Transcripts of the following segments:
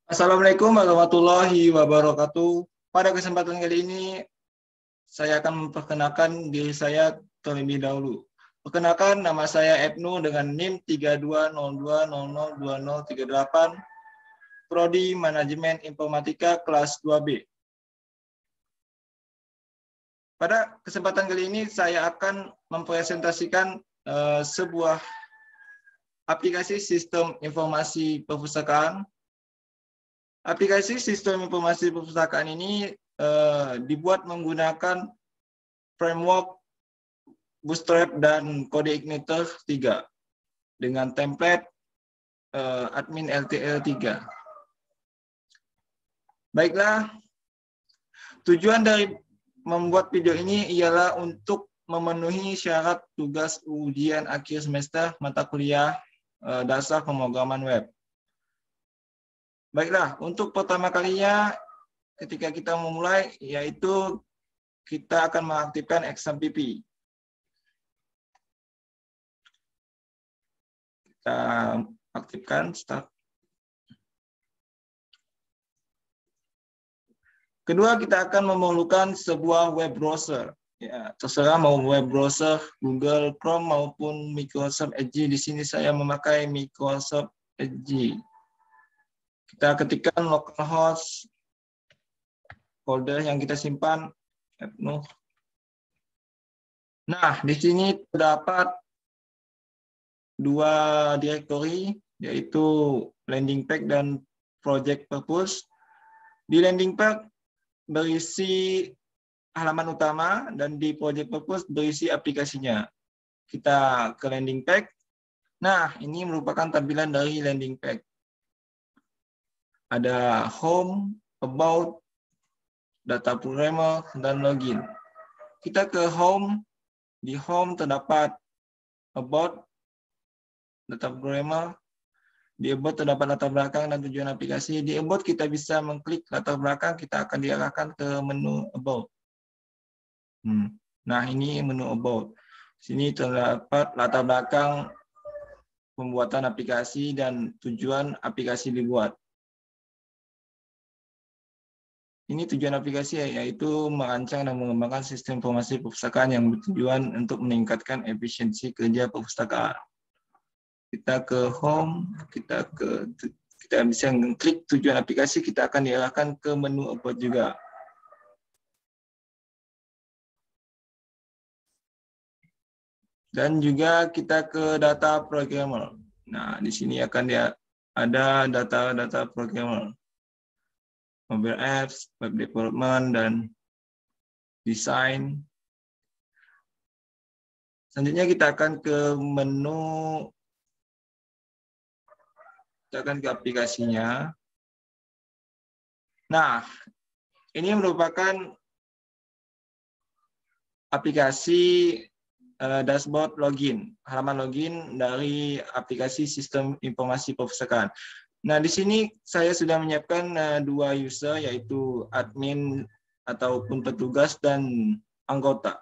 Assalamualaikum warahmatullahi wabarakatuh. Pada kesempatan kali ini, saya akan memperkenalkan diri saya terlebih dahulu. Perkenalkan, nama saya Ibnu dengan NIM 3202002038, Prodi Manajemen Informatika kelas 2B. Pada kesempatan kali ini, saya akan mempresentasikan sebuah aplikasi sistem informasi perpustakaan. Aplikasi sistem informasi perpustakaan ini dibuat menggunakan framework Bootstrap dan kode Igniter 3 dengan template admin LTL 3. Baiklah, tujuan dari membuat video ini ialah untuk memenuhi syarat tugas ujian akhir semester mata kuliah dasar pemrograman web. Baiklah, untuk pertama kalinya ketika kita memulai, yaitu kita akan mengaktifkan XMPP. Kita aktifkan start. Kedua, kita akan memerlukan sebuah web browser. Ya, terserah mau web browser Google Chrome maupun Microsoft Edge. Di sini saya memakai Microsoft Edge. Kita ketikkan localhost folder yang kita simpan. Nah, di sini terdapat dua direktori, yaitu landing page dan project purpose. Di landing page berisi halaman utama dan di project purpose berisi aplikasinya. Kita ke landing page. Nah, ini merupakan tampilan dari landing page. Ada home, about, data programmer, dan login. Kita ke home. Di home terdapat about, data programmer. Di about terdapat latar belakang dan tujuan aplikasi. Di about kita bisa mengklik latar belakang, kita akan diarahkan ke menu about. Nah, ini menu about. Sini terdapat latar belakang pembuatan aplikasi dan tujuan aplikasi dibuat. Ini tujuan aplikasi yaitu merancang dan mengembangkan sistem informasi perpustakaan yang bertujuan untuk meningkatkan efisiensi kerja perpustakaan. Kita ke home, kita bisa mengklik tujuan aplikasi, kita akan diarahkan ke menu about juga. Dan juga kita ke data programmer. Nah, di sini akan ada data programmer. Mobile apps, web development, dan desain. Selanjutnya kita akan ke menu, kita akan ke aplikasinya. Nah, ini merupakan aplikasi dashboard login, halaman login dari aplikasi sistem informasi perpustakaan. Nah, di sini saya sudah menyiapkan dua user, yaitu admin ataupun petugas dan anggota.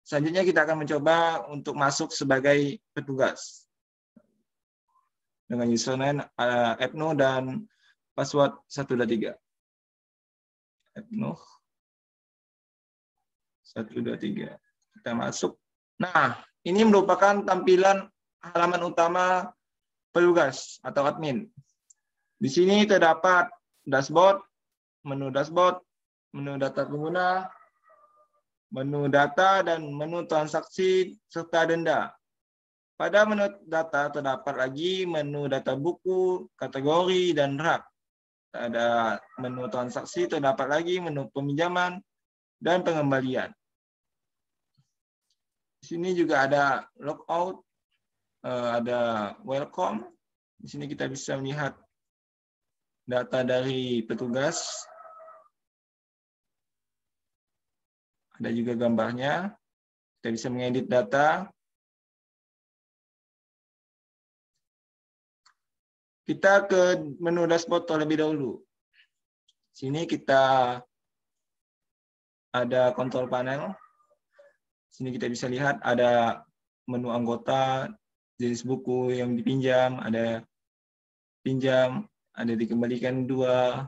Selanjutnya kita akan mencoba untuk masuk sebagai petugas dengan username Ibnu dan password 123. Ibnu 123. Kita masuk. Nah, ini merupakan tampilan halaman utama petugas atau admin. Di sini terdapat dashboard, menu data pengguna, menu data, dan menu transaksi serta denda. Pada menu data terdapat lagi menu data buku, kategori, dan rak. Ada menu transaksi, terdapat lagi menu peminjaman dan pengembalian. Di sini juga ada logout, ada welcome. Di sini kita bisa melihat data dari petugas. Ada juga gambarnya. Kita bisa mengedit data. Kita ke menu dashboard terlebih dahulu. Sini kita ada kontrol panel. Sini kita bisa lihat ada menu anggota, jenis buku yang dipinjam, ada pinjam, ada dikembalikan 2.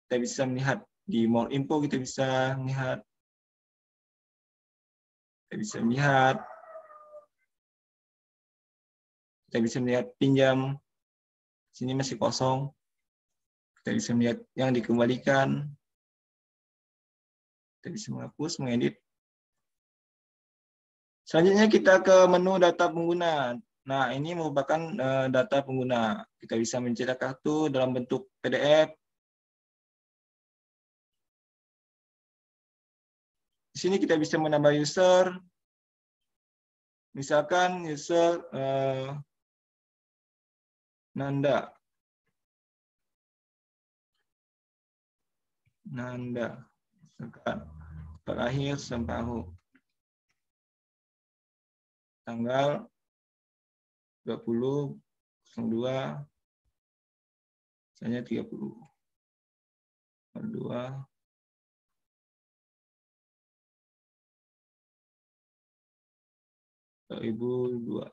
Kita bisa melihat di more info, kita bisa melihat. Kita bisa melihat pinjam. Sini masih kosong. Kita bisa melihat yang dikembalikan. Kita bisa menghapus, mengedit. Selanjutnya kita ke menu data pengguna. Nah, ini merupakan data pengguna. Kita bisa mencetak kartu dalam bentuk PDF. Di sini kita bisa menambah user. Misalkan user Nanda. Misalkan terakhir Sempahu. Tanggal 20/02, misalnya 30. 2. (2002).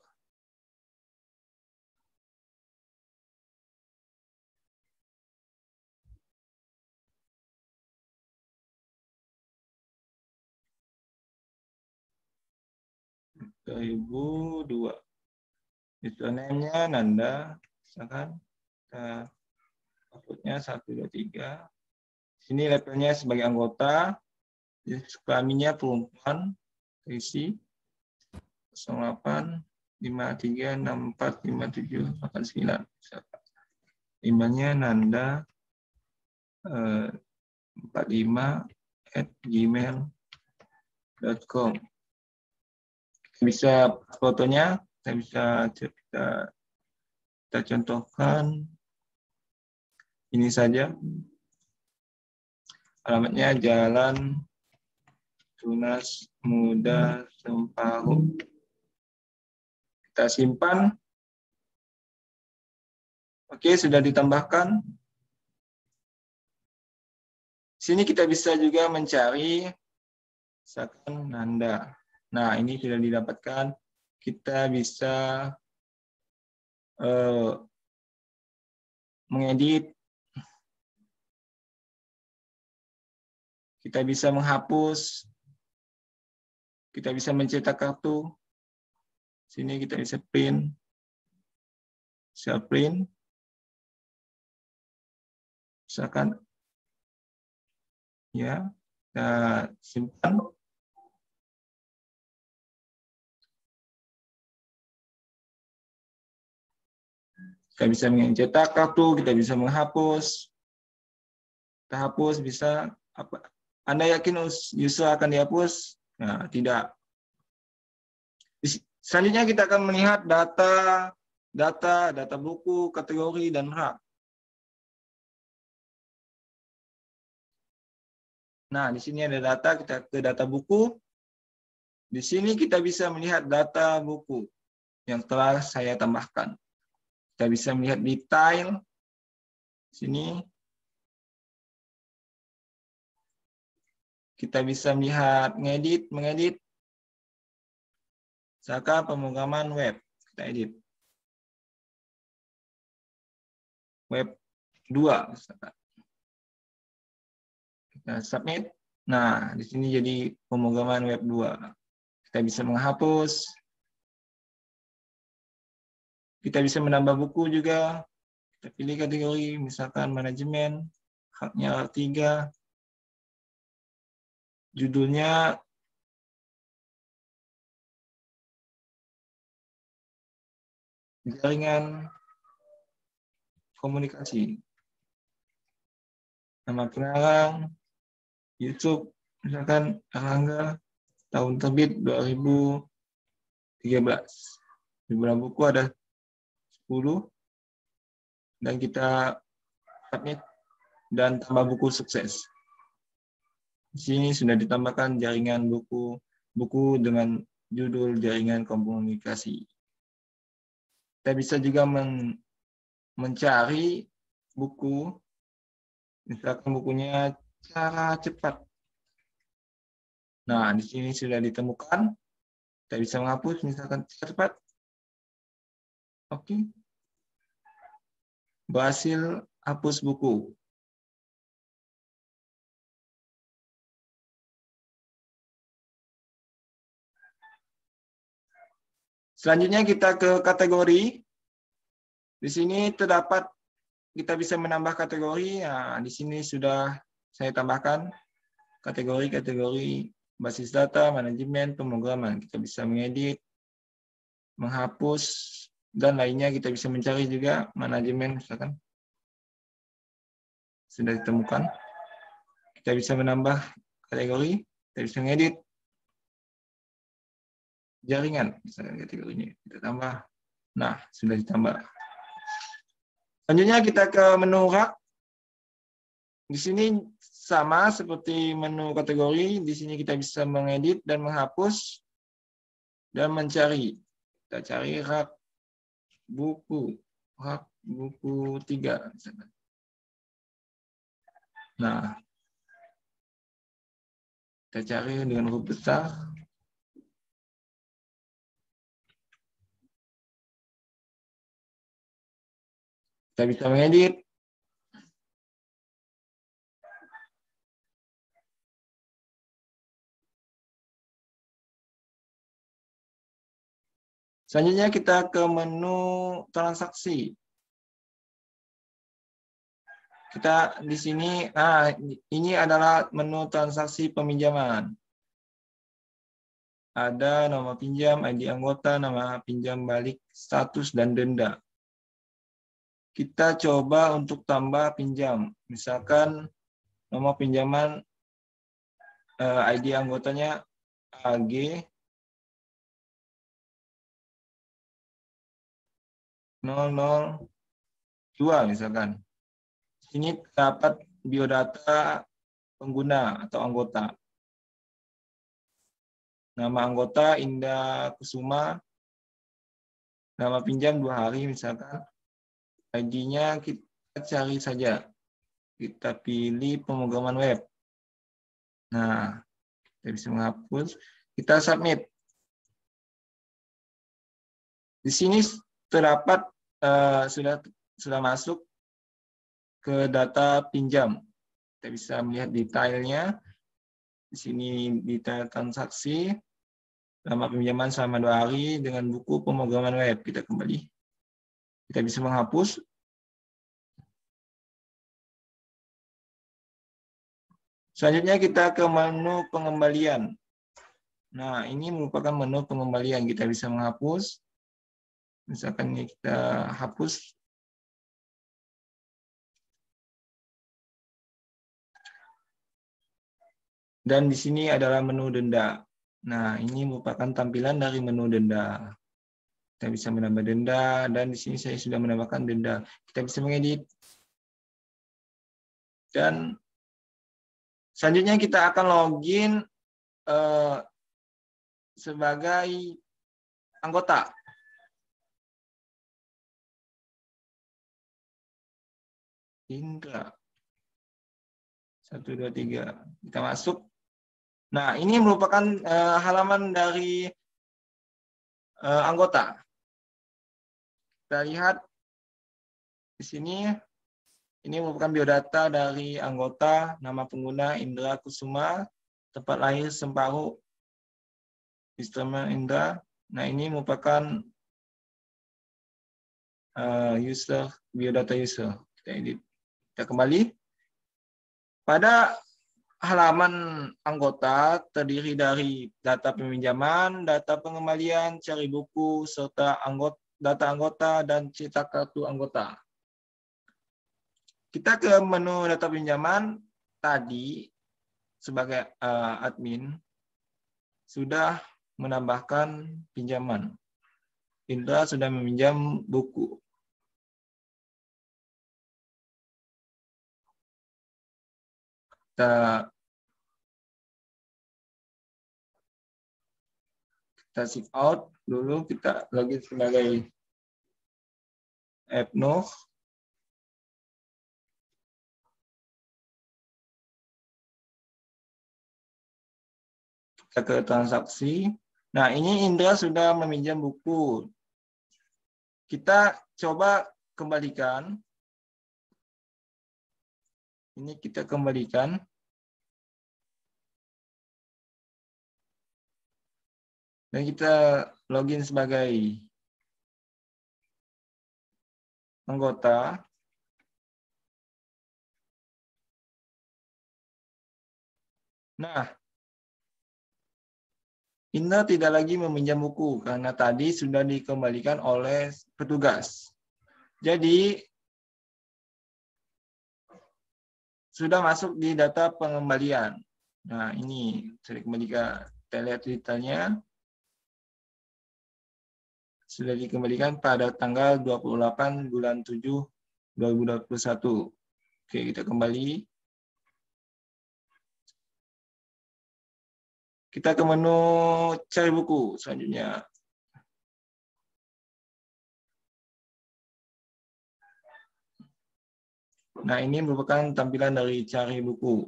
Username-nya Nanda, misalkan password-nya 1, 2, 3. Sini levelnya sebagai anggota, kelaminnya perempuan, isi 08 53 64 57 89. Emailnya Nanda 45@gmail.com. Bisa fotonya, kita contohkan ini saja. Alamatnya Jalan Tunas Muda Sempahu. Kita simpan. Oke, sudah ditambahkan. Sini kita bisa juga mencari misalkan Nanda. Nah, ini sudah didapatkan. Kita bisa mengedit. Kita bisa menghapus. Kita bisa mencetak kartu. Sini kita bisa print. Bisa print. Misalkan ya, kita simpan. Kita bisa mencetak kartu, kita bisa menghapus. Kita hapus bisa. Anda yakin user akan dihapus? Nah, tidak. Selanjutnya kita akan melihat data buku, kategori, dan rak. Nah, di sini ada data, kita ke data buku. Di sini kita bisa melihat data buku yang telah saya tambahkan. Kita bisa melihat detail. Sini. Kita bisa melihat mengedit. Misalkan pemrograman web. Kita edit. Web 2. Misalkan. Kita submit. Nah, di sini jadi pemrograman web 2. Kita bisa menghapus. Kita bisa menambah buku juga. Kita pilih kategori, misalkan manajemen, haknya 3. Judulnya jaringan komunikasi. Nama pengarang, YouTube, misalkan Erlangga, tahun terbit 2013. Jumlah buku ada 10. Dan kita submit dan tambah buku sukses. Di sini sudah ditambahkan jaringan buku dengan judul jaringan komunikasi. Kita bisa juga mencari buku, misalkan bukunya Cara Cepat. Nah, di sini sudah ditemukan. Kita bisa menghapus, misalkan Cara Cepat. Oke. berhasil hapus buku. Selanjutnya kita ke kategori. Di sini terdapat kita bisa menambah kategori. Nah, di sini sudah saya tambahkan kategori-kategori basis data, manajemen, pemrograman. Kita bisa mengedit, menghapus, dan lainnya. Kita bisa mencari juga manajemen, misalkan sudah ditemukan. Kita bisa menambah kategori, kita bisa mengedit jaringan, misalkan kategorinya kita tambah. Nah, sudah ditambah. Selanjutnya kita ke menu rak. Di sini sama seperti menu kategori. Di sini kita bisa mengedit dan menghapus dan mencari. Kita cari rak buku 3. Nah, kita cari dengan huruf besar. Kita bisa mengedit. Selanjutnya kita ke menu transaksi. Kita di sini, ini adalah menu transaksi peminjaman. Ada nama pinjam, ID anggota, nama pinjam balik, status, dan denda. Kita coba untuk tambah pinjam. Misalkan nomor pinjaman ID anggotanya AG 002 misalkan. Ini dapat biodata pengguna atau anggota. Nama anggota Indah Kusuma. Nama pinjam 2 hari misalkan. ID-nya kita cari saja. Kita pilih pemrograman web. Nah, kita bisa menghapus. Kita submit. Di sini terdapat sudah masuk ke data pinjam. Kita bisa melihat detailnya. Di sini detail transaksi. Lama pinjaman selama 2 hari dengan buku pemrograman web. Kita kembali. Kita bisa menghapus. Selanjutnya kita ke menu pengembalian. Nah, ini merupakan menu pengembalian. Kita bisa menghapus. Misalkan ini kita hapus. Dan di sini adalah menu denda. Nah, ini merupakan tampilan dari menu denda. Kita bisa menambah denda, dan di sini saya sudah menambahkan denda. Kita bisa mengedit. Dan selanjutnya kita akan login sebagai anggota. Indra. 1, 2, 3. Kita masuk. Nah, ini merupakan halaman dari anggota. Kita lihat di sini, ini merupakan biodata dari anggota, nama pengguna Indra Kusuma, tempat lahir Semparu, instrumen Indra. Nah, ini merupakan user, biodata user. Kita edit. Kita kembali. Pada halaman anggota terdiri dari data peminjaman, data pengembalian, cari buku, serta data anggota, dan cetak kartu anggota. Kita ke menu data pinjaman. Tadi, sebagai admin, sudah menambahkan pinjaman. Indra sudah meminjam buku. Kita sign out dulu, kita login sebagai Epno. Kita ke transaksi. Nah, ini Indra sudah meminjam buku. Kita coba kembalikan. Ini kita kembalikan. Dan kita login sebagai anggota. Nah, Indra tidak lagi meminjam buku karena tadi sudah dikembalikan oleh petugas. Jadi, sudah masuk di data pengembalian. Nah, ini saya kembalikan. Kita lihat detailnya. Sudah dikembalikan pada tanggal 28 bulan 7 2021. Oke, kita kembali. Kita ke menu cari buku selanjutnya. Nah, ini merupakan tampilan dari cari buku.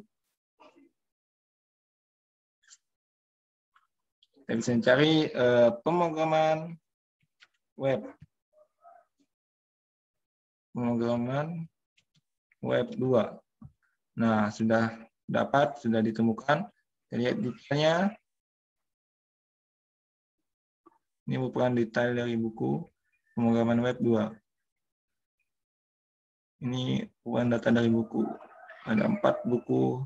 Kita bisa cari pemrograman web. Pemrograman web 2. Nah, sudah dapat, sudah ditemukan. Kita lihat detailnya. Ini merupakan detail dari buku pemrograman web 2. Ini bukan data dari buku. Ada 4 buku.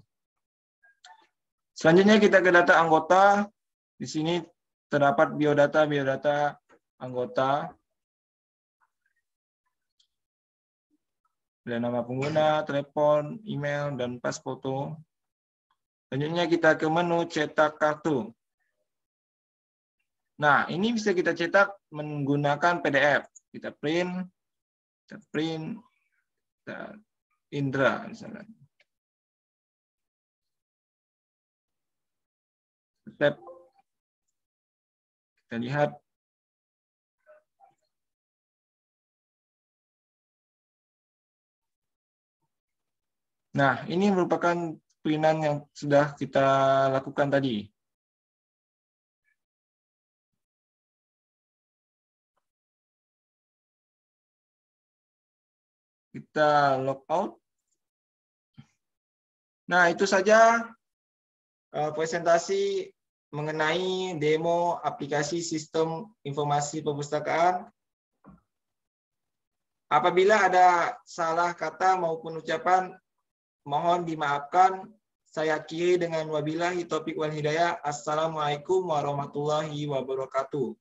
Selanjutnya kita ke data anggota. Di sini terdapat biodata anggota. Ada nama pengguna, telepon, email, dan pas foto. Selanjutnya kita ke menu cetak kartu. Nah, ini bisa kita cetak menggunakan PDF. Kita print, Indra misalnya. Step. Kita lihat. Nah, ini merupakan printan yang sudah kita lakukan tadi. Kita logout. Nah, itu saja presentasi mengenai demo aplikasi sistem informasi perpustakaan. Apabila ada salah kata maupun ucapan, mohon dimaafkan. Saya akhiri dengan wabillahi taufiq wal hidayah. Assalamualaikum warahmatullahi wabarakatuh.